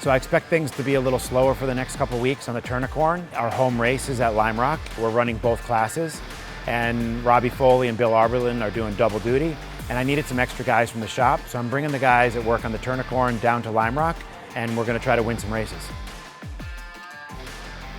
So I expect things to be a little slower for the next couple weeks on the Turnicorn. Our home race is at Lime Rock. We're running both classes, and Robbie Foley and Bill Arberlin are doing double duty. And I needed some extra guys from the shop, so I'm bringing the guys that work on the Turnicorn down to Lime Rock, and we're gonna try to win some races.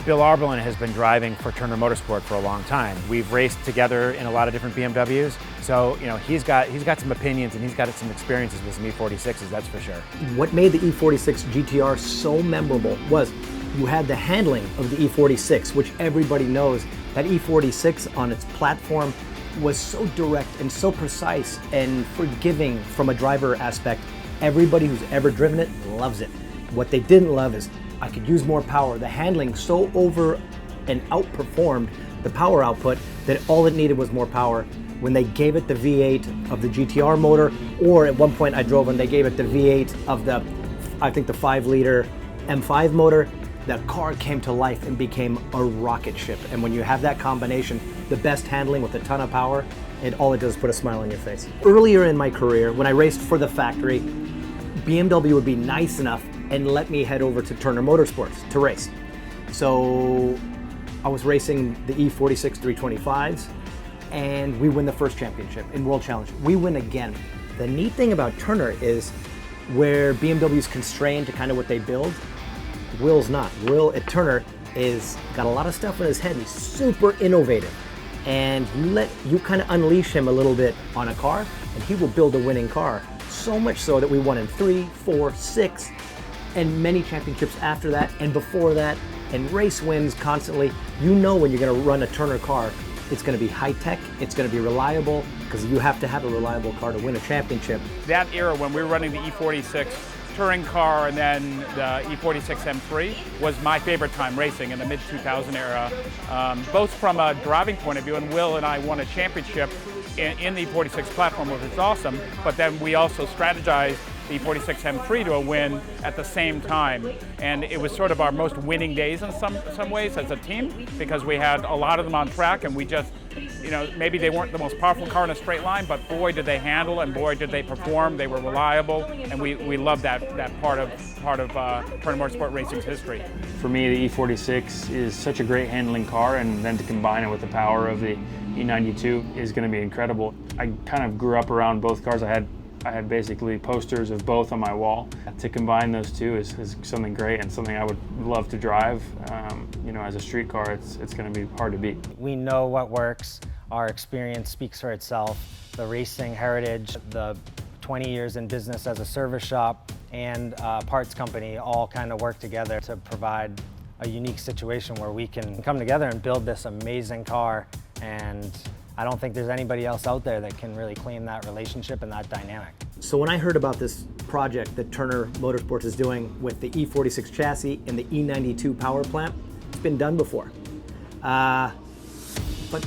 Bill Arberlin has been driving for Turner Motorsport for a long time. We've raced together in a lot of different BMWs, so he's got some opinions and he's got some experiences with some E46s, that's for sure. What made the E46 GTR so memorable was you had the handling of the E46, which everybody knows. That E46 on its platform was so direct and so precise and forgiving from a driver aspect. Everybody who's ever driven it loves it. What they didn't love is I could use more power. The handling so over and outperformed the power output that all it needed was more power. When they gave it the V8 of the GTR motor, or at one point I drove and they gave it the V8 of the, I think the 5-liter M5 motor, the car came to life and became a rocket ship. And when you have that combination, the best handling with a ton of power, all it does is put a smile on your face. Earlier in my career, when I raced for the factory, BMW would be nice enough and let me head over to Turner Motorsports to race. So I was racing the E46 325s, and we win the first championship in World Challenge. We win again. The neat thing about Turner is where BMW's constrained to kind of what they build, Will's not. Will at Turner is got a lot of stuff in his head. He's super innovative, and you kind of unleash him a little bit on a car, and he will build a winning car. So much so that we won in 3, 4, 6, and many championships after that and before that, and race wins constantly. You know when you're going to run a Turner car, it's going to be high tech, it's going to be reliable, because you have to have a reliable car to win a championship. That era when we were running the E46 touring car and then the E46 M3 was my favorite time racing in the mid-2000 era, both from a driving point of view, and Will and I won a championship in the E46 platform, which was awesome, but then we also strategized the E46 M3 to a win at the same time. And it was sort of our most winning days in some ways as a team, because we had a lot of them on track, and we just, maybe they weren't the most powerful car in a straight line, but boy did they handle and boy did they perform. They were reliable, and we loved that part of Turner Motorsport Racing's history. For me, the E46 is such a great handling car, and then to combine it with the power of the E92 is going to be incredible. I kind of grew up around both cars. I had basically posters of both on my wall. To combine those two is something great and something I would love to drive. As a street car, it's going to be hard to beat. We know what works. Our experience speaks for itself. The racing heritage, the 20 years in business as a service shop and parts company all kind of work together to provide a unique situation where we can come together and build this amazing car, and I don't think there's anybody else out there that can really claim that relationship and that dynamic. So when I heard about this project that Turner Motorsports is doing with the E46 chassis and the E92 power plant, it's been done before, but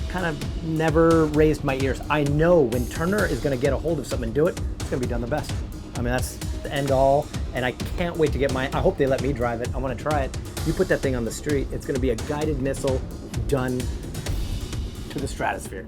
kind of never raised my ears. I know when Turner is going to get a hold of something and do it, it's going to be done the best. I mean, that's the end all, and I can't wait to get I hope they let me drive it. I want to try it. You put that thing on the street, it's going to be a guided missile done to the stratosphere.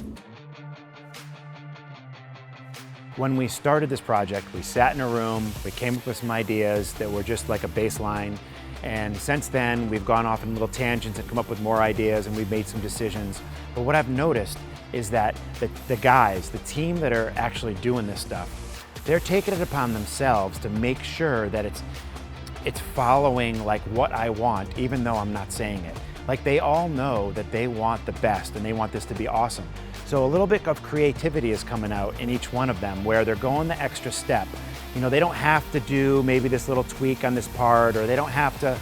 When we started this project, we sat in a room, we came up with some ideas that were just like a baseline, and since then we've gone off in little tangents and come up with more ideas, and we've made some decisions. But what I've noticed is that the guys, the team that are actually doing this stuff, they're taking it upon themselves to make sure that it's following like what I want, even though I'm not saying it. Like, they all know that they want the best and they want this to be awesome. So a little bit of creativity is coming out in each one of them, where they're going the extra step. They don't have to do maybe this little tweak on this part, or they don't have to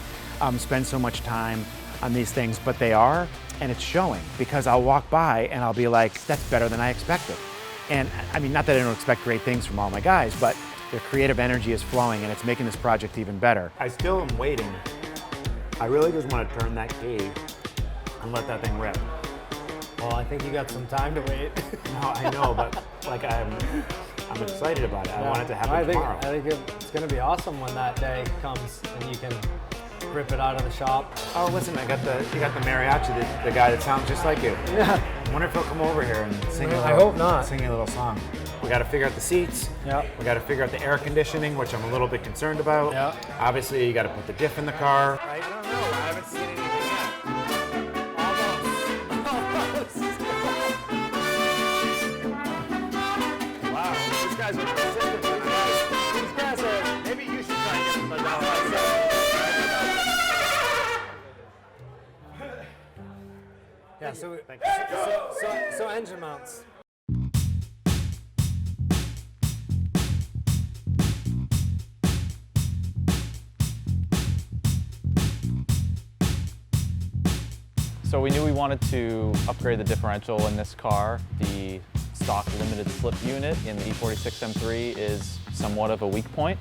spend so much time on these things, but they are, and it's showing, because I'll walk by and I'll be like, that's better than I expected. And I mean, not that I don't expect great things from all my guys, but their creative energy is flowing and it's making this project even better. I still am waiting. I really just want to turn that key and let that thing rip. Well, I think you got some time to wait. No, I know, but like I'm excited about it. I want it to happen tomorrow. I think it's going to be awesome when that day comes and you can rip it out of the shop. Oh, listen, you got the mariachi, the guy that sounds just like you. Yeah. I wonder if he'll come over here and sing I hope not. Sing a little song. We got to figure out the seats. Yep. We got to figure out the air conditioning, which I'm a little bit concerned about. Yep. Obviously, you got to put the diff in the car. I don't know. I haven't seen anything yet. Wow, these guys are persistent tonight. These guys are. Maybe you should try and get them down. Yeah. So engine mounts. So we knew we wanted to upgrade the differential in this car. The stock limited slip unit in the E46 M3 is somewhat of a weak point.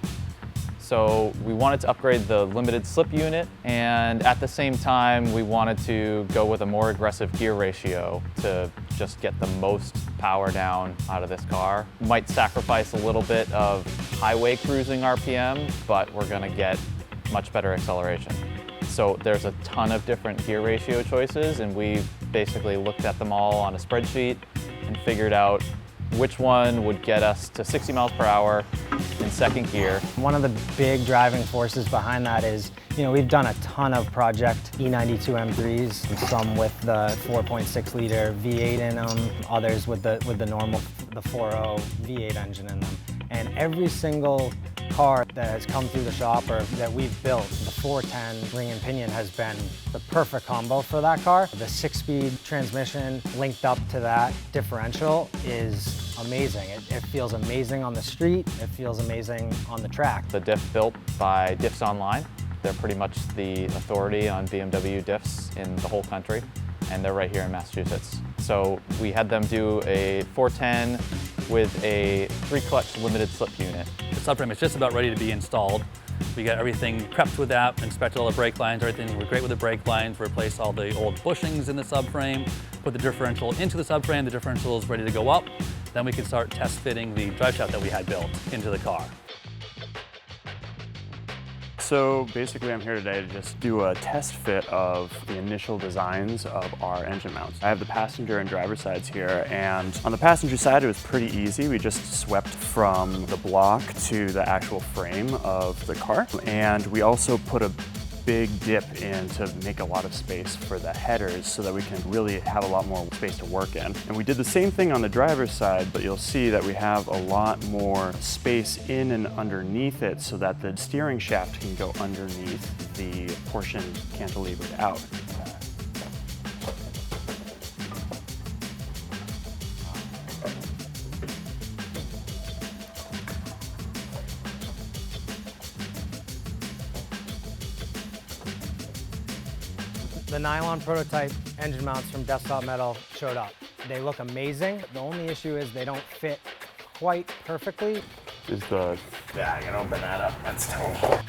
So we wanted to upgrade the limited slip unit, and at the same time we wanted to go with a more aggressive gear ratio to just get the most power down out of this car. Might sacrifice a little bit of highway cruising RPM, but we're gonna get much better acceleration. So there's a ton of different gear ratio choices, and we basically looked at them all on a spreadsheet and figured out which one would get us to 60 miles per hour in second gear. One of the big driving forces behind that is, we've done a ton of project E92 M3s, some with the 4.6 liter V8 in them, others with the normal, the 4.0 V8 engine in them. And every single car that has come through the shop or that we've built, the 410 ring and pinion has been the perfect combo for that car. The 6-speed transmission linked up to that differential is amazing. It feels amazing on the street. It feels amazing on the track. The diff built by Diffs Online. They're pretty much the authority on BMW diffs in the whole country, and they're right here in Massachusetts. So we had them do a 410 with a 3-clutch limited slip unit. The subframe is just about ready to be installed. We got everything prepped with that, inspected all the brake lines, everything. We're great with the brake lines, replaced all the old bushings in the subframe, put the differential into the subframe, the differential is ready to go up. Then we can start test fitting the drive shaft that we had built into the car. So basically I'm here today to just do a test fit of the initial designs of our engine mounts. I have the passenger and driver sides here, and on the passenger side it was pretty easy. We just swept from the block to the actual frame of the car, and we also put a big dip in to make a lot of space for the headers so that we can really have a lot more space to work in. And we did the same thing on the driver's side, but you'll see that we have a lot more space in and underneath it so that the steering shaft can go underneath the portion cantilevered out. The nylon prototype engine mounts from Desktop Metal showed up. They look amazing. The only issue is they don't fit quite perfectly. Is the... Yeah, I can open that up. That's terrible.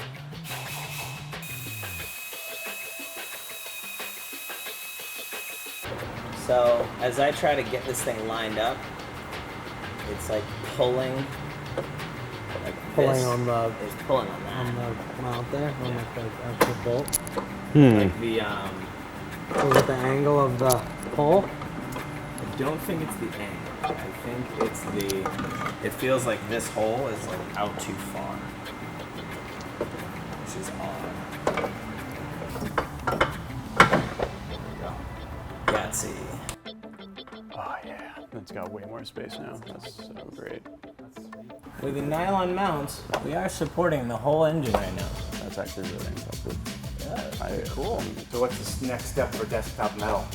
So as I try to get this thing lined up, it's like pulling. Like Pulling this. on the It's pulling on that. on the mount there, on like the actual bolt. Like the Is it the angle of the pull? I don't think it's the angle. I think it's the. It feels like this hole is like out too far, which is odd. There we go. Yatsy. Oh yeah, it's got way more space now. That's so great. With the nylon mounts, we are supporting the whole engine right now. That's actually really impressive. Yeah, Cool. So what's the next step for Desktop Metal?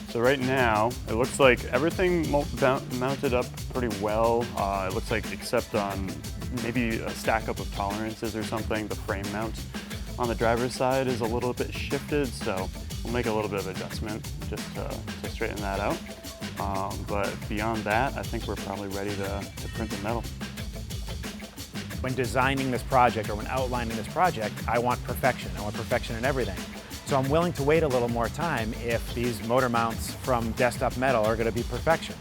So right now, it looks like everything mounted up pretty well. It looks like except on maybe a stack up of tolerances or something, the frame mount on the driver's side is a little bit shifted, so we'll make a little bit of adjustment just to straighten that out. But beyond that, I think we're probably ready to print the metal. When designing this project or when outlining this project, I want perfection. I want perfection in everything. So I'm willing to wait a little more time if these motor mounts from Desktop Metal are going to be perfection.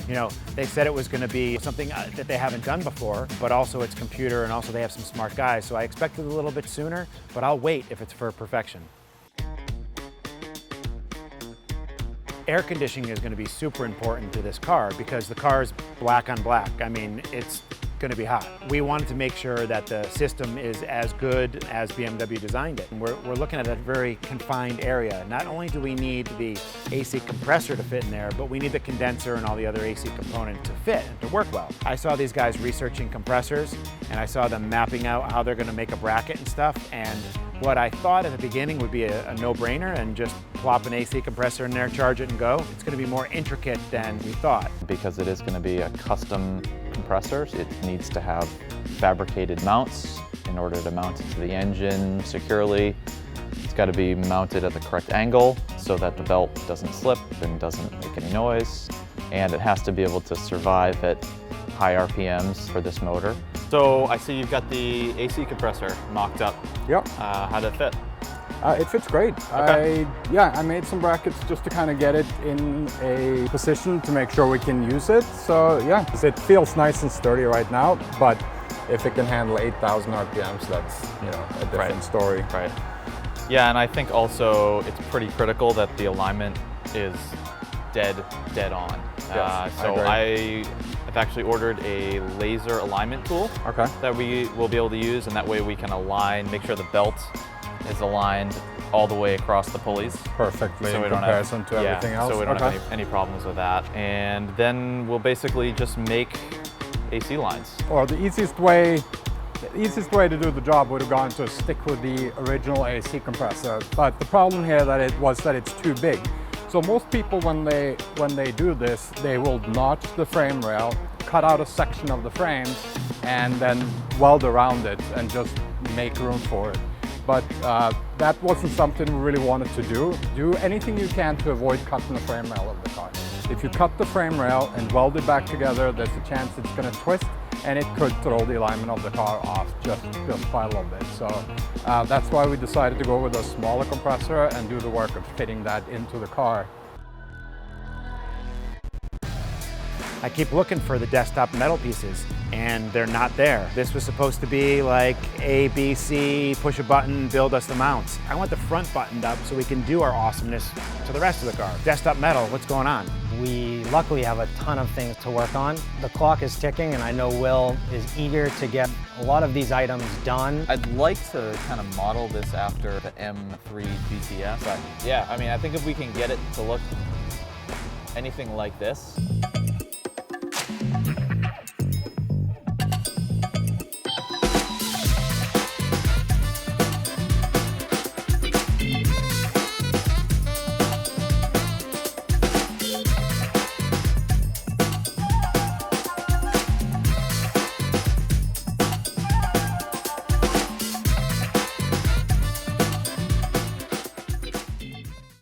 You know, they said it was going to be something that they haven't done before, but also it's computer and also they have some smart guys. So I expected a little bit sooner, but I'll wait if it's for perfection. Air conditioning is going to be super important to this car because the car is black on black. I mean, it's going to be hot. We wanted to make sure that the system is as good as BMW designed it. And we're looking at a very confined area. Not only do we need the AC compressor to fit in there, but we need the condenser and all the other AC components to fit and to work well. I saw these guys researching compressors, and I saw them mapping out how they're going to make a bracket and stuff. And what I thought at the beginning would be a no-brainer and just plop an AC compressor in there, charge it and go. It's going to be more intricate than we thought. Because it is going to be a custom compressor, it needs to have fabricated mounts in order to mount it to the engine securely. It's got to be mounted at the correct angle so that the belt doesn't slip and doesn't make any noise. And it has to be able to survive at high RPMs for this motor. So I see you've got the AC compressor mocked up. Yep. How'd it fit? It fits great. Okay. I made some brackets just to kind of get it in a position to make sure we can use it. So yeah, it feels nice and sturdy right now, but if it can handle 8,000 RPMs, that's, you know, a different story. Right. Yeah, and I think also it's pretty critical that the alignment is dead on. Yes, so I've actually ordered a laser alignment tool that we will be able to use, and that way we can align, make sure the belt is aligned all the way across the pulleys. Perfectly So in comparison to everything else. So we don't have any problems with that. And then we'll basically just make AC lines. Or the easiest way to do the job would have gone to stick with the original AC compressor. But the problem here that it's too big. So most people, when they do this, they will notch the frame rail, cut out a section of the frame, and then weld around it and just make room for it. But that wasn't something we really wanted to do. Do anything you can to avoid cutting the frame rail of the car. If you cut the frame rail and weld it back together, there's a chance it's going to twist, and it could throw the alignment of the car off just by a little bit. So that's why we decided to go with a smaller compressor and do the work of fitting that into the car. I keep looking for the desktop metal pieces, and they're not there. This was supposed to be like A, B, C, push a button, build us the mounts. I want the front buttoned up so we can do our awesomeness to the rest of the car. Desktop metal, what's going on? We luckily have a ton of things to work on. The clock is ticking, and I know Will is eager to get a lot of these items done. I'd like to kind of model this after the M3 GTS. But yeah, I mean, I think if we can get it to look anything like this,